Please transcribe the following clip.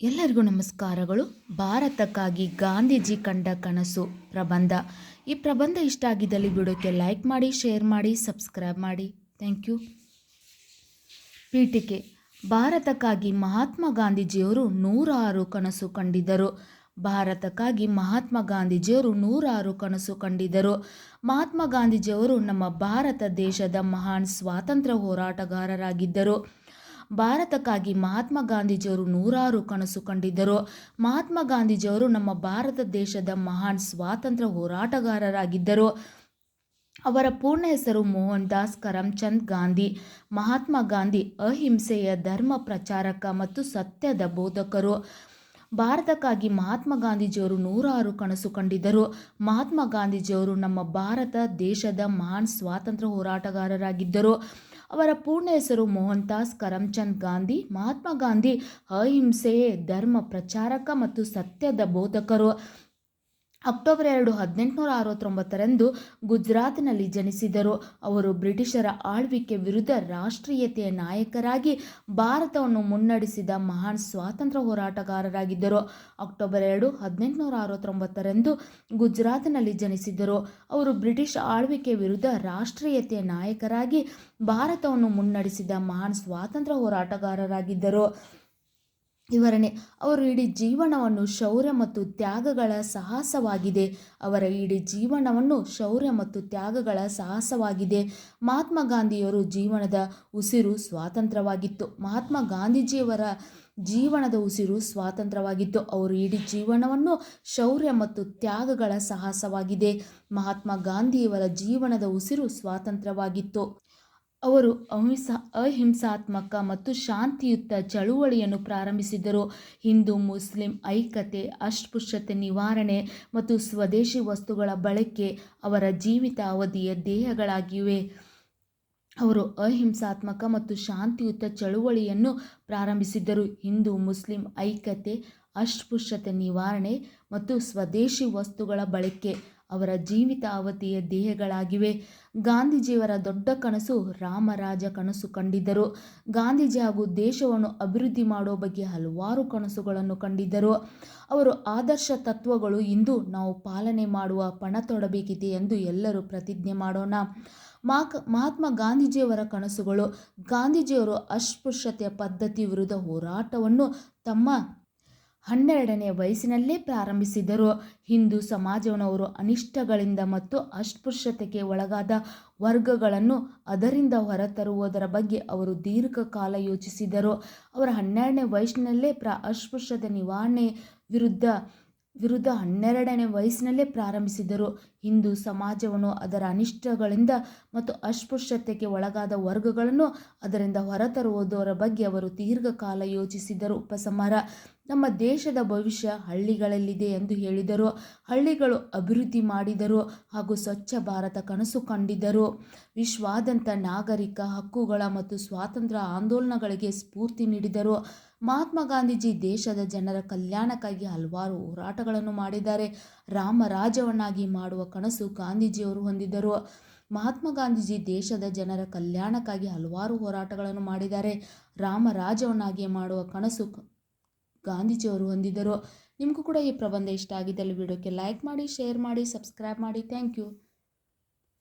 ಎಲ್ಲರಿಗೂ ನಮಸ್ಕಾರಗಳು. ಭಾರತಕ್ಕಾಗಿ ಗಾಂಧೀಜಿ ಕಂಡ ಕನಸು ಪ್ರಬಂಧ. ಈ ಪ್ರಬಂಧ ಇಷ್ಟ ಆಗಿದ್ದಲ್ಲಿ ವಿಡಿಯೋಕ್ಕೆ ಲೈಕ್ ಮಾಡಿ, ಶೇರ್ ಮಾಡಿ, ಸಬ್ಸ್ಕ್ರೈಬ್ ಮಾಡಿ. Thank you. ಪೀಠಿಕೆ. ಭಾರತಕ್ಕಾಗಿ ಮಹಾತ್ಮ ಗಾಂಧೀಜಿಯವರು 106 ಕನಸು ಕಂಡಿದ್ದರು. ಭಾರತಕ್ಕಾಗಿ ಮಹಾತ್ಮ ಗಾಂಧೀಜಿಯವರು 106 ಕನಸು ಕಂಡಿದ್ದರು. ಮಹಾತ್ಮ ಗಾಂಧೀಜಿಯವರು ನಮ್ಮ ಭಾರತ ದೇಶದ ಮಹಾನ್ ಸ್ವಾತಂತ್ರ್ಯ ಹೋರಾಟಗಾರರಾಗಿದ್ದರು. ಭಾರತಕ್ಕಾಗಿ ಮಹಾತ್ಮ ಗಾಂಧೀಜಿಯವರು 106 ಕನಸು ಕಂಡಿದ್ದರು. ಮಹಾತ್ಮ ಗಾಂಧೀಜಿಯವರು ನಮ್ಮ ಭಾರತ ದೇಶದ ಮಹಾನ್ ಸ್ವಾತಂತ್ರ್ಯ ಹೋರಾಟಗಾರರಾಗಿದ್ದರು. ಅವರ ಪೂರ್ಣ ಹೆಸರು ಮೋಹನ್ ದಾಸ್ ಕರಮ್ಚಂದ್ ಗಾಂಧಿ. ಮಹಾತ್ಮ ಗಾಂಧಿ ಅಹಿಂಸೆಯ ಧರ್ಮ ಪ್ರಚಾರಕ ಮತ್ತು ಸತ್ಯದ ಬೋಧಕರು. ಭಾರತಕ್ಕಾಗಿ ಮಹಾತ್ಮ ಗಾಂಧೀಜಿಯವರು 106 ಕನಸು ಕಂಡಿದ್ದರು. ಮಹಾತ್ಮ ಗಾಂಧೀಜಿಯವರು ನಮ್ಮ ಭಾರತ ದೇಶದ ಮಹಾನ್ ಸ್ವಾತಂತ್ರ್ಯ ಹೋರಾಟಗಾರರಾಗಿದ್ದರು. ಅವರ ಪೂರ್ಣ ಹೆಸರು ಮೋಹನ್ ದಾಸ್ ಕರಮ್ಚಂದ್ ಗಾಂಧಿ. ಮಹಾತ್ಮ ಗಾಂಧಿ ಅಹಿಂಸೆಯೇ ಧರ್ಮ ಪ್ರಚಾರಕ ಮತ್ತು ಸತ್ಯದ ಬೋಧಕರು. ಅಕ್ಟೋಬರ್ 2, 1869ರಂದು ಗುಜರಾತ್ನಲ್ಲಿ ಜನಿಸಿದರು. ಅವರು ಬ್ರಿಟಿಷರ ಆಳ್ವಿಕೆ ವಿರುದ್ಧ ರಾಷ್ಟ್ರೀಯತೆಯ ನಾಯಕರಾಗಿ ಭಾರತವನ್ನು ಮುನ್ನಡೆಸಿದ ಮಹಾನ್ ಸ್ವಾತಂತ್ರ್ಯ ಹೋರಾಟಗಾರರಾಗಿದ್ದರು. ಅಕ್ಟೋಬರ್ 2, 1869ರಂದು ಗುಜರಾತ್ನಲ್ಲಿ ಜನಿಸಿದರು. ಅವರು ಬ್ರಿಟಿಷ್ ಆಳ್ವಿಕೆ ವಿರುದ್ಧ ರಾಷ್ಟ್ರೀಯತೆಯ ನಾಯಕರಾಗಿ ಭಾರತವನ್ನು ಮುನ್ನಡೆಸಿದ ಮಹಾನ್ ಸ್ವಾತಂತ್ರ್ಯ ಹೋರಾಟಗಾರರಾಗಿದ್ದರು. ವಿವರಣೆ. ಅವರು ಇಡೀ ಜೀವನವನ್ನು ಶೌರ್ಯ ಮತ್ತು ತ್ಯಾಗಗಳ ಸಾಹಸವಾಗಿದೆ. ಅವರ ಇಡೀ ಜೀವನವನ್ನು ಶೌರ್ಯ ಮತ್ತು ತ್ಯಾಗಗಳ ಸಾಹಸವಾಗಿದೆ. ಮಹಾತ್ಮ ಗಾಂಧಿಯವರ ಜೀವನದ ಉಸಿರು ಸ್ವಾತಂತ್ರ್ಯವಾಗಿತ್ತು. ಮಹಾತ್ಮ ಗಾಂಧೀಜಿಯವರ ಜೀವನದ ಉಸಿರು ಸ್ವಾತಂತ್ರ್ಯವಾಗಿತ್ತು. ಅವರು ಇಡೀ ಜೀವನವನ್ನು ಶೌರ್ಯ ಮತ್ತು ತ್ಯಾಗಗಳ ಸಾಹಸವಾಗಿದೆ. ಮಹಾತ್ಮ ಗಾಂಧಿಯವರ ಜೀವನದ ಉಸಿರು ಸ್ವಾತಂತ್ರ್ಯವಾಗಿತ್ತು. ಅವರು ಅಹಿಂಸಾತ್ಮಕ ಮತ್ತು ಶಾಂತಿಯುತ ಚಳುವಳಿಯನ್ನು ಪ್ರಾರಂಭಿಸಿದರು. ಹಿಂದೂ ಮುಸ್ಲಿಂ ಐಕ್ಯತೆ, ಅಸ್ಪೃಶ್ಯತೆ ನಿವಾರಣೆ ಮತ್ತು ಸ್ವದೇಶಿ ವಸ್ತುಗಳ ಬಳಕೆ ಅವರ ಜೀವಿತ ಅವಧಿಯ ಧ್ಯೇಯಗಳಾಗಿವೆ. ಅವರು ಅಹಿಂಸಾತ್ಮಕ ಮತ್ತು ಶಾಂತಿಯುತ ಚಳುವಳಿಯನ್ನು ಪ್ರಾರಂಭಿಸಿದರು. ಹಿಂದೂ ಮುಸ್ಲಿಂ ಐಕ್ಯತೆ, ಅಸ್ಪೃಶ್ಯತೆ ನಿವಾರಣೆ ಮತ್ತು ಸ್ವದೇಶಿ ವಸ್ತುಗಳ ಬಳಕೆ ಅವರ ಜೀವಿತ ಅವಧಿಯ ಧ್ಯೇಯಗಳಾಗಿವೆ. ಗಾಂಧೀಜಿಯವರ ದೊಡ್ಡ ಕನಸು ರಾಮರಾಜ ಕನಸು ಕಂಡಿದ್ದರು. ಗಾಂಧೀಜಿ ಹಾಗೂ ದೇಶವನ್ನು ಅಭಿವೃದ್ಧಿ ಮಾಡುವ ಬಗ್ಗೆ ಹಲವಾರು ಕನಸುಗಳನ್ನು ಕಂಡಿದ್ದರು. ಅವರು ಆದರ್ಶ ತತ್ವಗಳು ಇಂದು ನಾವು ಪಾಲನೆ ಮಾಡುವ ಪಣ ತೊಡಬೇಕಿದೆ ಎಂದು ಎಲ್ಲರೂ ಪ್ರತಿಜ್ಞೆ ಮಾಡೋಣ. ಮಹಾತ್ಮ ಗಾಂಧೀಜಿಯವರ ಕನಸುಗಳು. ಗಾಂಧೀಜಿಯವರು ಅಸ್ಪೃಶ್ಯತೆಯ ಪದ್ಧತಿ ವಿರುದ್ಧ ಹೋರಾಟವನ್ನು ತಮ್ಮ 12ನೇ ವಯಸ್ಸಿನಲ್ಲೇ ಪ್ರಾರಂಭಿಸಿದರು. ಹಿಂದೂ ಸಮಾಜವನ್ನು ಅವರು ಅನಿಷ್ಟಗಳಿಂದ ಮತ್ತು ಅಸ್ಪೃಶ್ಯತೆಗೆ ಒಳಗಾದ ವರ್ಗಗಳನ್ನು ಅದರಿಂದ ಹೊರತರುವುದರ ಬಗ್ಗೆ ಅವರು ದೀರ್ಘಕಾಲ ಯೋಚಿಸಿದರು. ಅವರ 12ನೇ ವಯಸ್ಸಿನಲ್ಲೇ ಅಸ್ಪೃಶ್ಯತೆ ನಿವಾರಣೆ ವಿರುದ್ಧ 12ನೇ ವಯಸ್ಸಿನಲ್ಲೇ ಪ್ರಾರಂಭಿಸಿದರು. ಹಿಂದೂ ಸಮಾಜವನ್ನು ಅದರ ಅನಿಷ್ಟಗಳಿಂದ ಮತ್ತು ಅಸ್ಪೃಶ್ಯತೆಗೆ ಒಳಗಾದ ವರ್ಗಗಳನ್ನು ಅದರಿಂದ ಹೊರತರುವುದರ ಬಗ್ಗೆ ಅವರು ದೀರ್ಘಕಾಲ ಯೋಚಿಸಿದರು. ಉಪಸಂಹಾರ. ನಮ್ಮ ದೇಶದ ಭವಿಷ್ಯ ಹಳ್ಳಿಗಳಲ್ಲಿದೆ ಎಂದು ಹೇಳಿದರು. ಹಳ್ಳಿಗಳು ಅಭಿವೃದ್ಧಿ ಮಾಡಿದರು ಹಾಗೂ ಸ್ವಚ್ಛ ಭಾರತ ಕನಸು ಕಂಡಿದ್ದರು. ವಿಶ್ವಾದ್ಯಂತ ನಾಗರಿಕ ಹಕ್ಕುಗಳ ಮತ್ತು ಸ್ವಾತಂತ್ರ್ಯ ಆಂದೋಲನಗಳಿಗೆ ಸ್ಫೂರ್ತಿ ನೀಡಿದರು. ಮಹಾತ್ಮ ಗಾಂಧೀಜಿ ದೇಶದ ಜನರ ಕಲ್ಯಾಣಕ್ಕಾಗಿ ಹಲವಾರು ಹೋರಾಟಗಳನ್ನು ಮಾಡಿದ್ದಾರೆ. ರಾಮರಾಜ್ಯವನ್ನಾಗಿ ಮಾಡುವ ಕನಸು ಗಾಂಧೀಜಿಯವರು ಹೊಂದಿದ್ದರು. ಮಹಾತ್ಮ ಗಾಂಧೀಜಿ ದೇಶದ ಜನರ ಕಲ್ಯಾಣಕ್ಕಾಗಿ ಹಲವಾರು ಹೋರಾಟಗಳನ್ನು ಮಾಡಿದ್ದಾರೆ. ರಾಮರಾಜ್ಯವನ್ನಾಗಿ ಮಾಡುವ ಕನಸು ಗಾಂಧೀಜಿಯವರು ಹೊಂದಿದ್ದರು. ನಿಮಗೂ ಕೂಡ ಈ ಪ್ರಬಂಧ ಇಷ್ಟ ಆಗಿದ್ದಲ್ಲಿ ವಿಡಿಯೋಕ್ಕೆ ಲೈಕ್ ಮಾಡಿ, ಶೇರ್ ಮಾಡಿ, ಸಬ್ಸ್ಕ್ರೈಬ್ ಮಾಡಿ. Thank you.